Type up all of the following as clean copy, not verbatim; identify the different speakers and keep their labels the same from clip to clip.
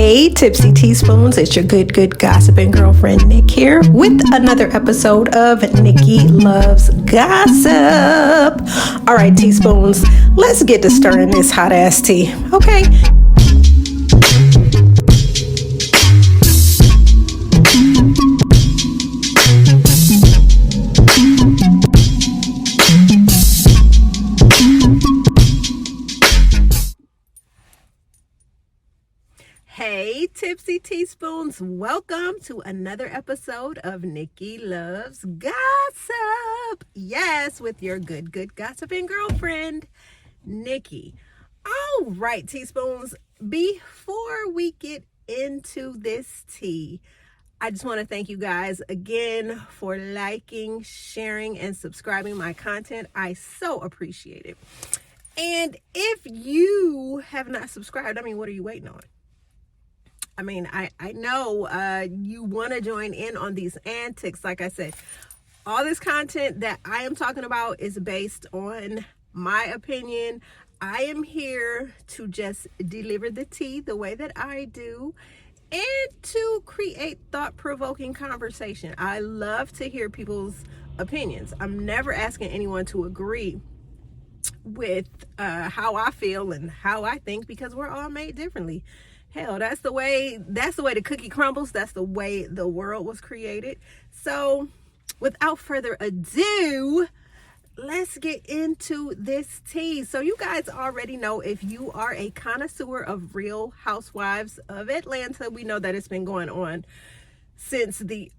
Speaker 1: Hey, Tipsy Teaspoons, it's your good gossiping girlfriend Nick here with another episode of Nikki Loves Gossip. All right, teaspoons, let's get to stirring this hot ass tea, okay? Hey, Tipsy Teaspoons, welcome to another episode of Nikki Loves Gossip. Yes, with your good gossiping girlfriend, Nikki. All right, teaspoons, before we get into this tea, I just want to thank you guys again for liking, sharing, and subscribing my content. I so appreciate it. And if you have not subscribed, what are you waiting on? I know you want to join in on these antics. Like I said, all this content that I am talking about is based on my opinion. I am here to just deliver the tea the way that I do and to create thought-provoking conversation. I love to hear people's opinions. I'm never asking anyone to agree with how I feel and how I think, because we're all made differently. Hell, that's the way the cookie crumbles. That's the way the world was created. So without further ado, let's get into this tea. So you guys already know, if you are a connoisseur of Real Housewives of Atlanta, we know that it's been going on since the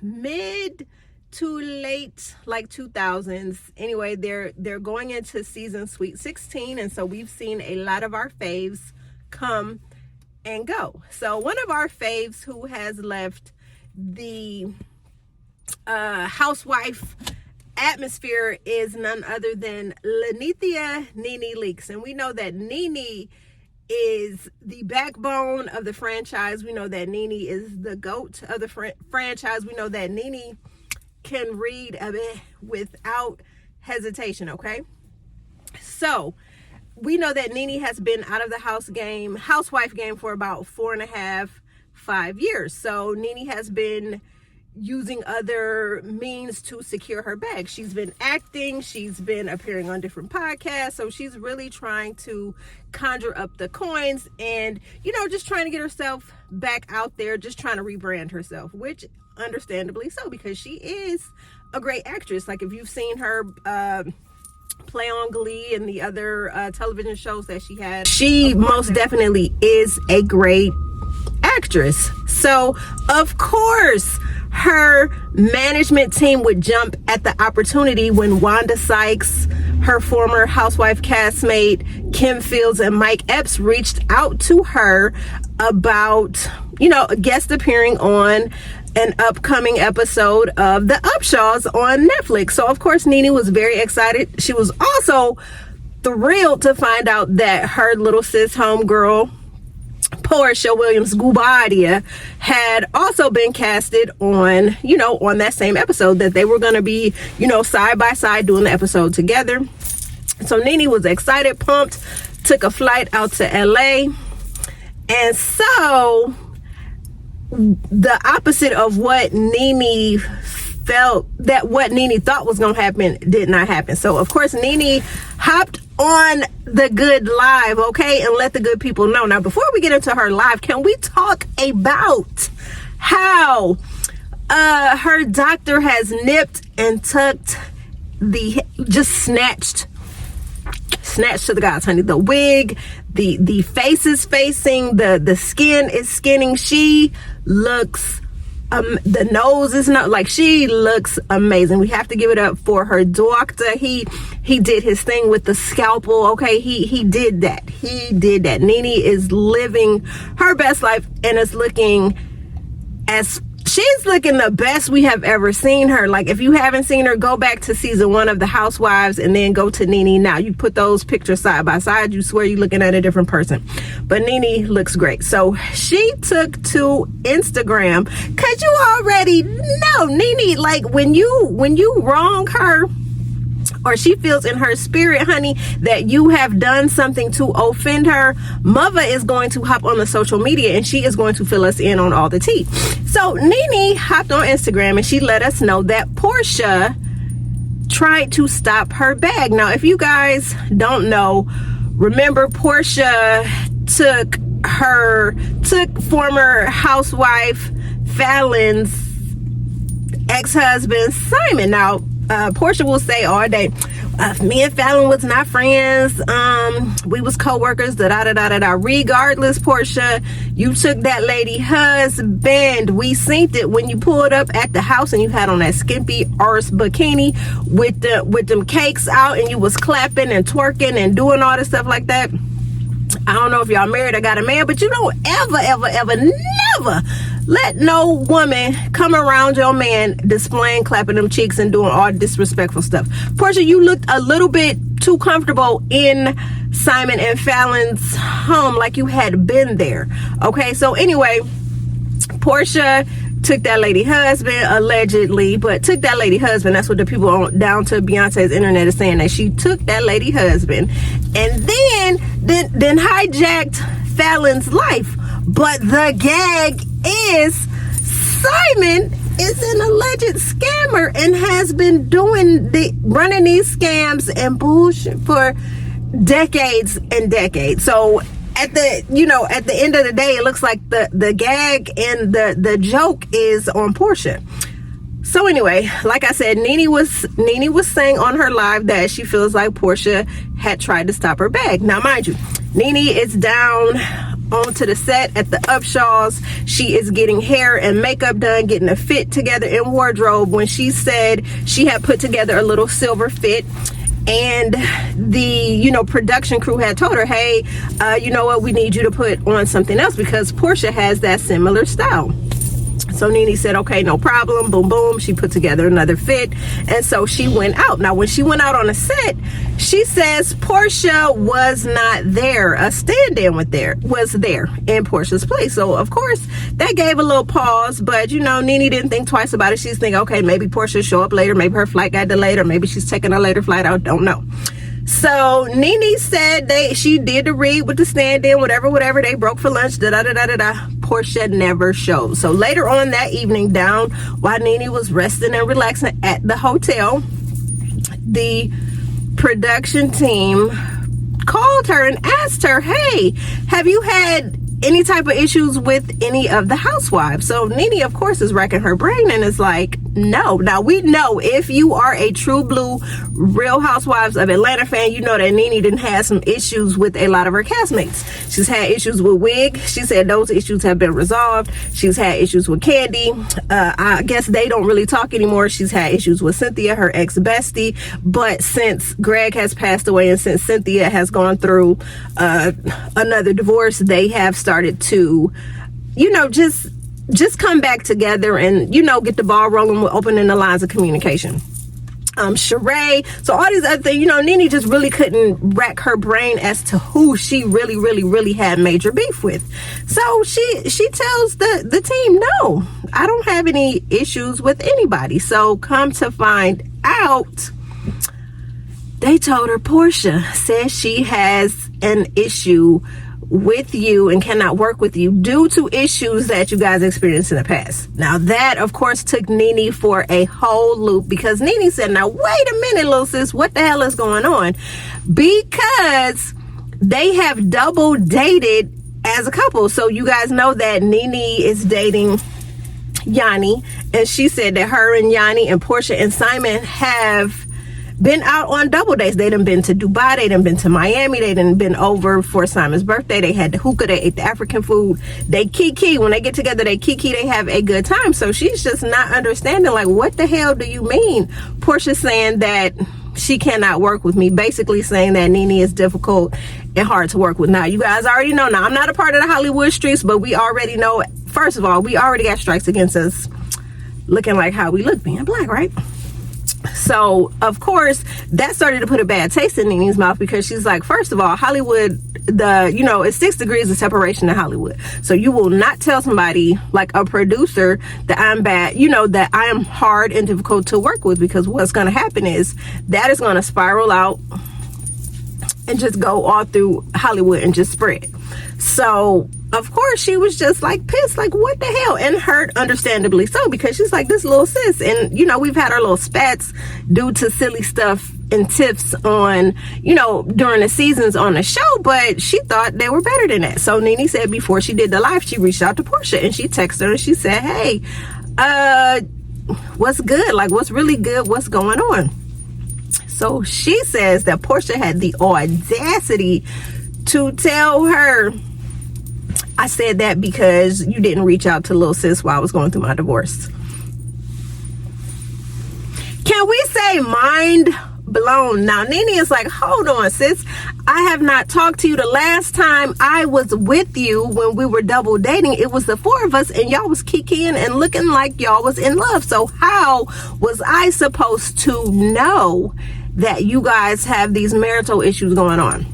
Speaker 1: mid to late 2000s. Anyway, they're going into season Sweet 16, and so we've seen a lot of our faves come and go. So one of our faves who has left the housewife atmosphere is none other than Lanithia Nene Leakes. And we know that Nene is the backbone of the franchise. We know that Nene is the GOAT of the franchise. We know that Nene can read a bit without hesitation, okay? So we know that Nene has been out of the housewife game for about 4.5-5 years. So Nene has been using other means to secure her bag. She's been acting, she's been appearing on different podcasts. So she's really trying to conjure up the coins and, just trying to get herself back out there, just trying to rebrand herself, which understandably so, because she is a great actress. Like, if you've seen her play on Glee and the other television shows that she had, she most definitely is a great actress. So of course her management team would jump at the opportunity when Wanda Sykes, her former housewife castmate Kim Fields, and Mike Epps reached out to her about guest appearing on an upcoming episode of The Upshaws on Netflix. So of course Nene was very excited. She was also thrilled to find out that her little sis homegirl Porsha Williams-Gubardia had also been casted on that same episode, that they were going to be side by side doing the episode together. So Nene was excited, pumped, took a flight out to LA. And so the opposite of what Nene thought was going to happen did not happen. So of course Nene hopped on the good live, okay, and let the good people know. Now, before we get into her live, can we talk about how her doctor has nipped and tucked snatched to the gods, honey. The wig, the face is facing, the skin is skinning. She looks the nose is not, she looks amazing. We have to give it up for her doctor. He did his thing with the scalpel, okay? He did that. Nene is living her best life and is looking she's looking the best we have ever seen her. Like, if you haven't seen her, go back to season 1 of The Housewives and then go to Nene now. You put those pictures side by side, you swear you're looking at a different person. But Nene looks great. So she took to Instagram, because you already know Nene, when you wrong her, or she feels in her spirit, honey, that you have done something to offend her, mother is going to hop on the social media and she is going to fill us in on all the tea. So Nene hopped on Instagram and she let us know that Porsha tried to stop her bag. Now, if you guys don't know, remember Porsha took former housewife Fallon's ex-husband Simon. Now, Porsha will say all day, me and Fallon was not friends, we was co-workers, da-da-da-da-da. Regardless, Porsha, you took that lady husband. We synced it when you pulled up at the house and you had on that skimpy arse bikini with them cakes out and you was clapping and twerking and doing all this stuff like that. I don't know if y'all married or got a man, but you don't ever, never let no woman come around your man displaying, clapping them cheeks and doing all disrespectful stuff. Porsha, you looked a little bit too comfortable in Simon and Fallon's home, like you had been there. Okay, so anyway, Porsha took that lady husband, allegedly, but took that lady husband. That's what the people on down to Beyonce's internet is saying, that she took that lady husband and then hijacked Fallon's life. But the gag is Simon is an alleged scammer and has been running these scams and bullshit for decades and decades. So at the end of the day, it looks like the gag and the joke is on Porsha. So anyway, like I said, Nene was saying on her live that she feels like Porsha had tried to stop her bag. Now, mind you, Nene is down onto the set at the Upshaws. She is getting hair and makeup done, getting a fit together in wardrobe, when she said she had put together a little silver fit. And the production crew had told her, hey, you know what, we need you to put on something else because Porsha has that similar style. So Nene said, okay, no problem. Boom, boom. She put together another fit. And so she went out. Now, when she went out on a set, she says Porsha was not there. A stand-in was there in Porsha's place. So, of course, that gave a little pause. But, Nene didn't think twice about it. She's thinking, okay, maybe Porsha show up later. Maybe her flight got delayed, or maybe she's taking a later flight. I don't know. So Nene said she did the read with the stand-in, whatever. They broke for lunch, da-da-da-da-da-da. Porsha never showed. So later on that evening, down while Nene was resting and relaxing at the hotel, the production team called her and asked her, hey, have you had any type of issues with any of the housewives? So Nene, of course, is racking her brain and is like, no. Now, we know if you are a true blue Real Housewives of Atlanta fan, you know that Nene didn't have some issues with a lot of her castmates. She's had issues with Wig. She said those issues have been resolved. She's had issues with Candy. I guess they don't really talk anymore. She's had issues with Cynthia, her ex-bestie. But since Greg has passed away and since Cynthia has gone through another divorce, they have started to, just come back together and, get the ball rolling with opening the lines of communication. Sheree, so all these other things, Nene just really couldn't rack her brain as to who she really had major beef with. So she tells the team, no, I don't have any issues with anybody. So come to find out, they told her Porsha says she has an issue with you and cannot work with you due to issues that you guys experienced in the past. Now that, of course, took Nene for a whole loop, because Nene said, now wait a minute, little sis, what the hell is going on? Because they have double dated as a couple. So you guys know that Nene is dating Yanni, and she said that her and Yanni and Porsha and Simon have been out on double dates. They done been to Dubai, they done been to Miami, they done been over for Simon's birthday, they had the hookah, they ate the African food, they kiki. When they get together, they kiki, they have a good time. So she's just not understanding, like, what the hell do you mean? Porsha's saying that she cannot work with me, basically saying that Nene is difficult and hard to work with. Now, you guys already know, now I'm not a part of the Hollywood streets, but we already know, first of all, we already got strikes against us looking like how we look, being black, right? So of course that started to put a bad taste in Nene's mouth, because she's like, first of all, Hollywood, it's 6 degrees of separation in Hollywood. So you will not tell somebody like a producer that I'm bad, that I am hard and difficult to work with, because what's going to happen is that is going to spiral out and just go all through Hollywood and just spread. So of course she was just like pissed, like what the hell, and hurt, understandably so, because she's like this little sis, and we've had our little spats due to silly stuff and tips on during the seasons on the show, but she thought they were better than that. So Nene said before she did the live, she reached out to Porsha and she texted her and she said, hey, what's good, like what's really good, what's going on? So she says that Porsha had the audacity to tell her, I said that because you didn't reach out to little sis while I was going through my divorce. Can we say mind blown? Now Nene is like, hold on sis, I have not talked to you. The last time I was with you when we were double dating, it was the 4 of us and y'all was kikiing and looking like y'all was in love. So how was I supposed to know that you guys have these marital issues going on?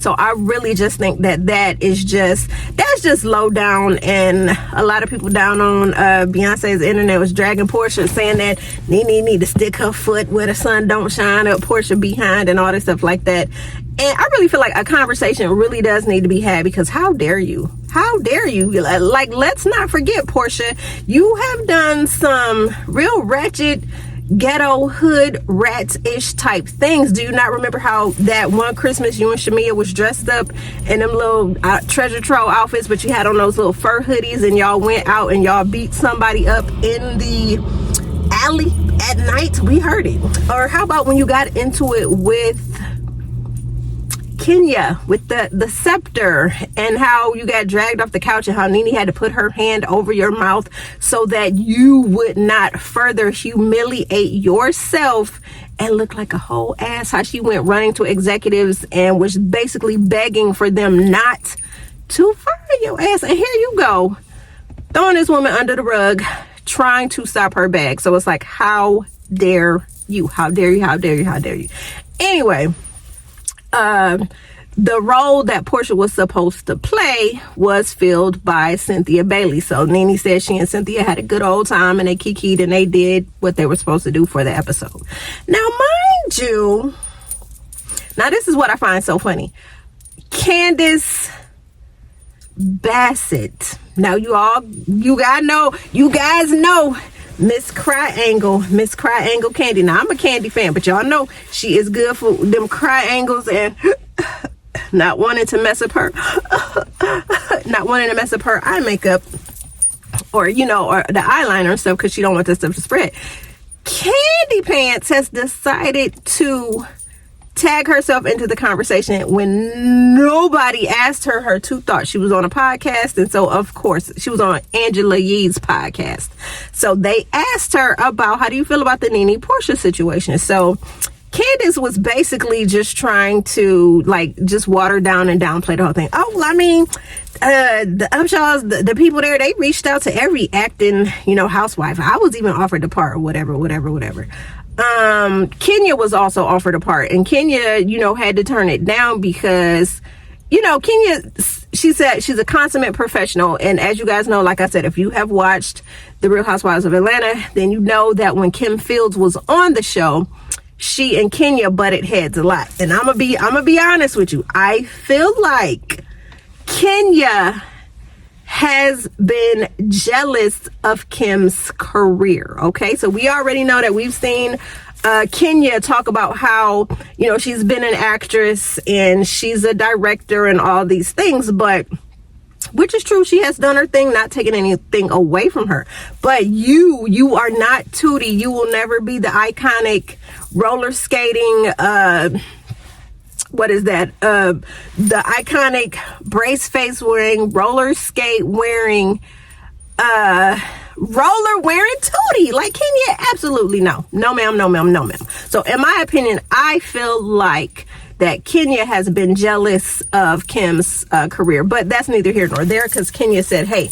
Speaker 1: So I really just think that's just low down, and a lot of people down on Beyonce's internet was dragging Porsha, saying that Nene need to stick her foot where the sun don't shine up Porsha behind and all this stuff like that. And I really feel like a conversation really does need to be had, because how dare you? Like, let's not forget, Porsha, you have done some real ratchet, ghetto hood rats-ish type things. Do you not remember how that one Christmas you and Shamia was dressed up in them little treasure trove outfits, but you had on those little fur hoodies, and y'all went out and y'all beat somebody up in the alley at night? We heard it. Or how about when you got into it with Kenya with the scepter, and how you got dragged off the couch, and how Nene had to put her hand over your mouth so that you would not further humiliate yourself and look like a whole ass? How she went running to executives and was basically begging for them not to fire your ass, and here you go throwing this woman under the rug, trying to stop her bag. So it's like, how dare you? Anyway, the role that Porsha was supposed to play was filled by Cynthia Bailey. So Nene said she and Cynthia had a good old time, and they kikied and they did what they were supposed to do for the episode. Now, mind you, this is what I find so funny. Candace Bassett. Now you guys know Miss Cryangle Candy. Now I'm a Candy fan, but y'all know she is good for them Cryangles and not wanting to mess up her eye makeup or the eyeliner and stuff, because she don't want that stuff to spread. Candy Pants has decided to tag herself into the conversation when nobody asked her her two thoughts. She was on a podcast, and so of course she was on Angela Yee's podcast. So they asked her about, how do you feel about the Nene Porsha situation? So Candace was basically just trying to just water down and downplay the whole thing. Oh, well, I mean, the Upshaws, the people there, they reached out to every acting, housewife. I was even offered the part, or whatever. Kenya was also offered a part, and Kenya, had to turn it down because, Kenya, she said she's a consummate professional. And as you guys know, like I said, if you have watched The Real Housewives of Atlanta, then you know that when Kim Fields was on the show, she and Kenya butted heads a lot. And I'm gonna be honest with you. I feel like Kenya has been jealous of Kim's career. Okay, so we already know that we've seen Kenya talk about how, she's been an actress and she's a director and all these things, but which is true, she has done her thing, not taking anything away from her. But you are not Tootie. You will never be the iconic roller skating, the iconic brace face wearing, roller skate wearing, roller wearing Tootie. Like Kenya, absolutely no ma'am. So in my opinion, I feel like that Kenya has been jealous of Kim's career, but that's neither here nor there, because Kenya said, hey,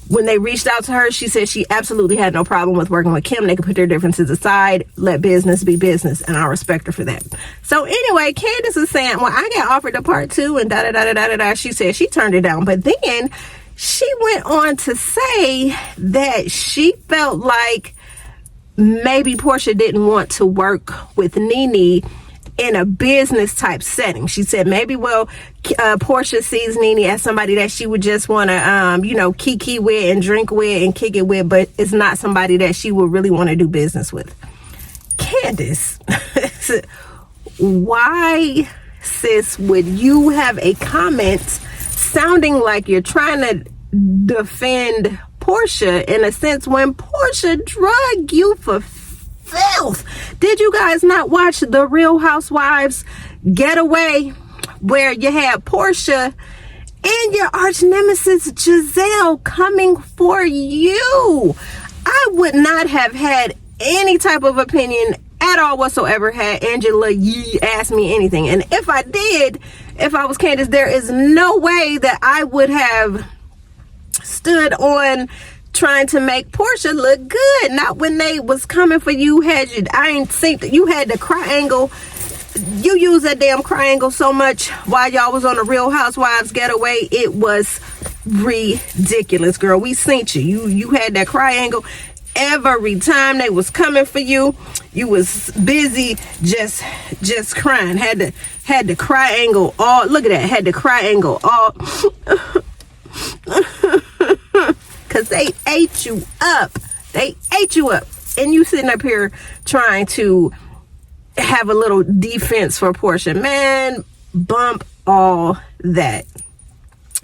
Speaker 1: When they reached out to her, she said she absolutely had no problem with working with Kim. They could put their differences aside, let business be business, and I respect her for that. So anyway, Candace is saying, well, I got offered a part 2 and da-da-da-da-da-da. She said she turned it down. But then she went on to say that she felt like maybe Porsha didn't want to work with Nene in a business type setting. She said maybe, well, Porsha sees Nene as somebody that she would just want to, kiki with and drink with and kick it with, but it's not somebody that she would really want to do business with. Candace, why, sis, would you have a comment sounding like you're trying to defend Porsha in a sense when Porsha drug you for filth? Did you guys not watch The Real Housewives Getaway, where you had Porsha and your arch nemesis Giselle coming for you? I would not have had any type of opinion at all whatsoever had Angela Yee asked me anything. And if I did, if I was Candace, there is no way that I would have stood on trying to make Porsha look good. Not when they was coming for you. I ain't seen that you had the triangle. You used that damn triangle so much while y'all was on The Real Housewives Getaway. It was ridiculous, girl. We seen you. You had that triangle every time they was coming for you. You was busy just crying. Had the triangle all. Look at that. Had the triangle all. Because they ate you up. They ate you up. And you sitting up here trying to have a little defense for Porsha. Man, bump all that.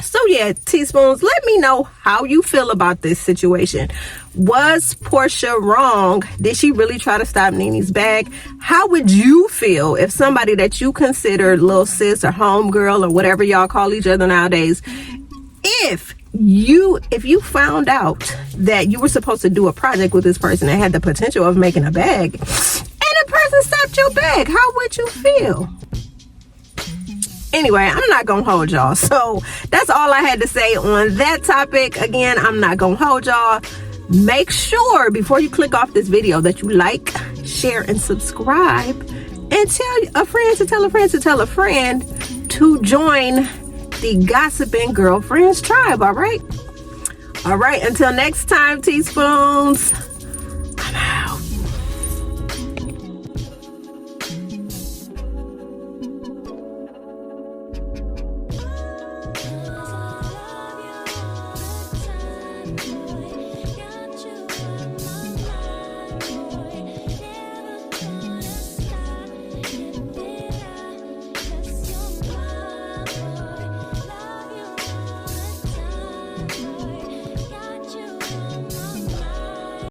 Speaker 1: So yeah, teaspoons, let me know how you feel about this situation. Was Porsha wrong? Did she really try to stop Nene's bag? How would you feel if somebody that you consider little sis or homegirl or whatever y'all call each other nowadays, if you found out that you were supposed to do a project with this person that had the potential of making a bag and the person stopped your bag, how would you feel? Anyway, I'm not gonna hold y'all. So that's all I had to say on that topic. Again, I'm not gonna hold y'all. Make sure before you click off this video that you like, share, and subscribe, and tell a friend to tell a friend to tell a friend to join the Gossiping Girlfriends tribe. All right, until next time, teaspoons.